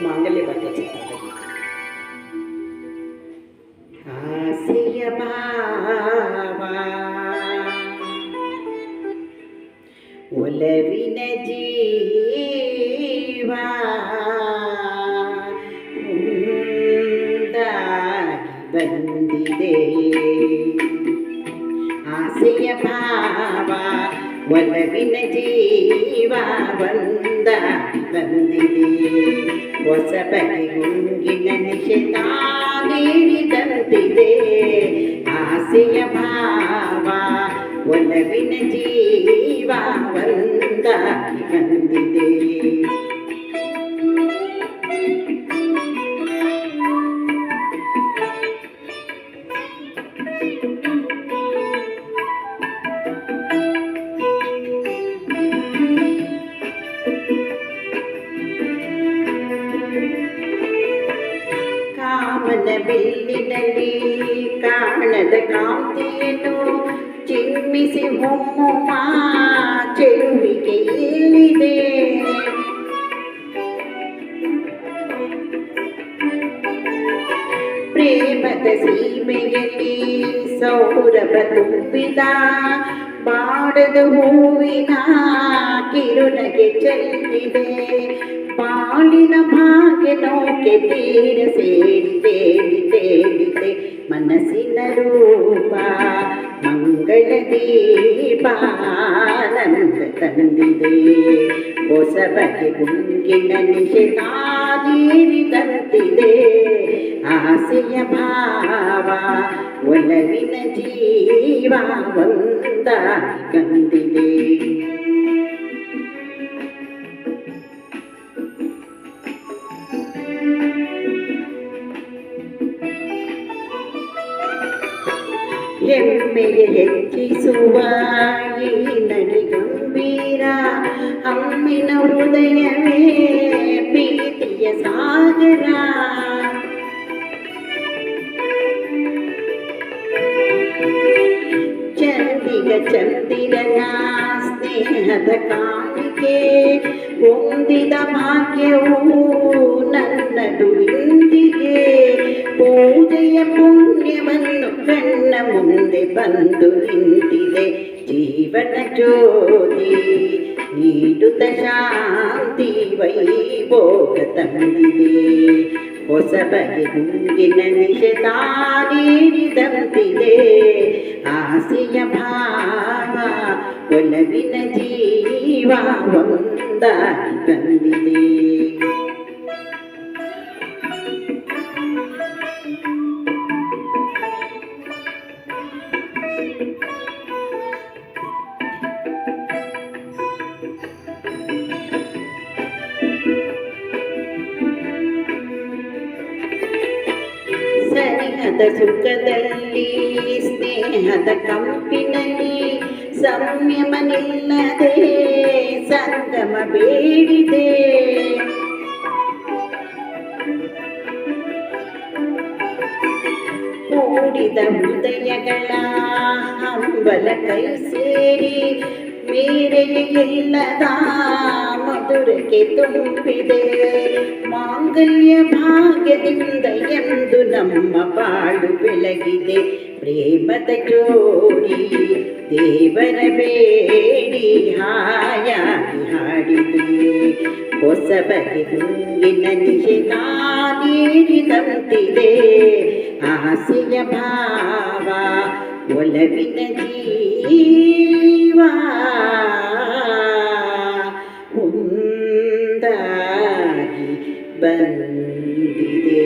ಮಾಂಗಲ್ಯ ಭಾಗ್ಯ ಚಿತ್ರದ ಆಸೆಯ ಭಾವ ಒಲವಿನ ಜೀವ ಮುಂದಾಗಿ ಬಂದಿದೆ ಆಸೆಯ ಭಾವ ಒಲವಿನ ಜೀವ ಒಂದಾಗಿ ಬಂದಿದೆ ಹೊಸ ಬಗೆ ಗುಂಗಿನ ನಿಷೇಧ ನೀಡಿದಂತಿದೆ ಆಸೆಯ ಭಾವ ಒಲವಿನ ಜೀವ ಒಂದಾಗಿ ಬಂದಿದೆ ಕಾಮನ ಬಿಲ್ಲಿನಲ್ಲಿ ಕಾಣದ ಕಾಂತಿಯನ್ನು ಚಿಮ್ಮಿಸಿ ಹೊಮ್ಮುವ ಚೆಲುವಿಗೆ ಇಲ್ಲಿದೆ ಪ್ರೇಮದ ಸೀಮೆಯಲ್ಲಿ ಸೌರಭ ತುಂಬಿದ ಬಾಡದ ಹೂವಿನ ಕಿರುನಗೆ ಚೆಲ್ಲಿದೆ ಬಾಳಿನ ಭಾಗ್ಯ ನೌಕೆ ತೀರ ಸೇರಿ ತೇಲಿದೆ ಮನಸ್ಸಿನ ರೂಪ ಮಂಗಳ ದೀಪ ಆನಂದ ತಂದಿದೆ ಹೊಸ ಬಗೆ ಗುಂಗಿನ ನಿಷೇಧ ನೀಡಿದಂತಿದೆ ಆಸೆಯ ಭಾವ ಒಲವಿನ ಜೀವ ಒಂದಾಗಿ ಬಂದಿದೆ ಹೆಮ್ಮೆಗೆ ಹೆಚ್ಚಿಸುವ ಈ ನಡಿ ಗಂಭೀರ ಅಮ್ಮಿನ ಹೃದಯವೇ ಪ್ರೀತಿಯ ಸಾಗರ ಚಂದಿಗ ಚಂದಿರನ ಸ್ನೇಹದ ಕಾಣಿಕೆ ಹೊಂದಿದ ಭಾಗ್ಯವು ನನ್ನದು ಇಂದಿಗೆ ಪೂಜೆಯ ಪುಣ್ಯವನ್ನು ಕಣ್ಣ ಮುಂದೆ ಬಂದು ನಿಂತಿದೆ ಜೀವನ ಜ್ಯೋತಿ ನೀಡುತ್ತ ಶಾಂತಿ ವೈಭೋಗ ತಂದಿದೆ ಹೊಸ ಬಗೆ ಗುಂಗಿನ ನಿಷೇಧ ನೀಡಿದಂತಿದೆ ಆಸೆಯ ಭಾವ ಒಲವಿನ ಜೀವ ಒಂದಾಗಿ ಬಂದಿದೆ ಸನಿಹದ ಸುಖದಲ್ಲಿ ಸ್ನೇಹದ ಕಂಪಿನಲ್ಲಿ ಸಂಯಮ ನಿಲ್ಲದೆ ಸಂಗಮ ಬೇಡಿದೆ ಕೂಡಿದ ಹೃದಯಗಳ ಹಂಬಲ ಕೈ ಸೇರಿ ಮೇರೆಯಿಲ್ಲದ ಮಧುರಕ್ಕೆ ತುಂಬಿದೆ ಮಾಂಗಲ್ಯ ಭಾಗ್ಯದಿಂದ ಎಂದು ನಮ್ಮ ಬಾಳು ಬೆಳಗಿದೆ ಪ್ರೇಮದ ಜೋಡಿ ದೇವರ ಬೇಡಿ ಹಾಯಾಗಿ ಹಾಡಿದೆ ಹೊಸ ಬಗೆ ಗುಂಗಿನ ನಿಷೇಧ ನೀಡಿದಂತಿದೆ ಆಸೆಯ ಭಾವ ಒಲವಿನ ಜೀವ ಒಂದಾಗಿ ಬಂದಿದೆ.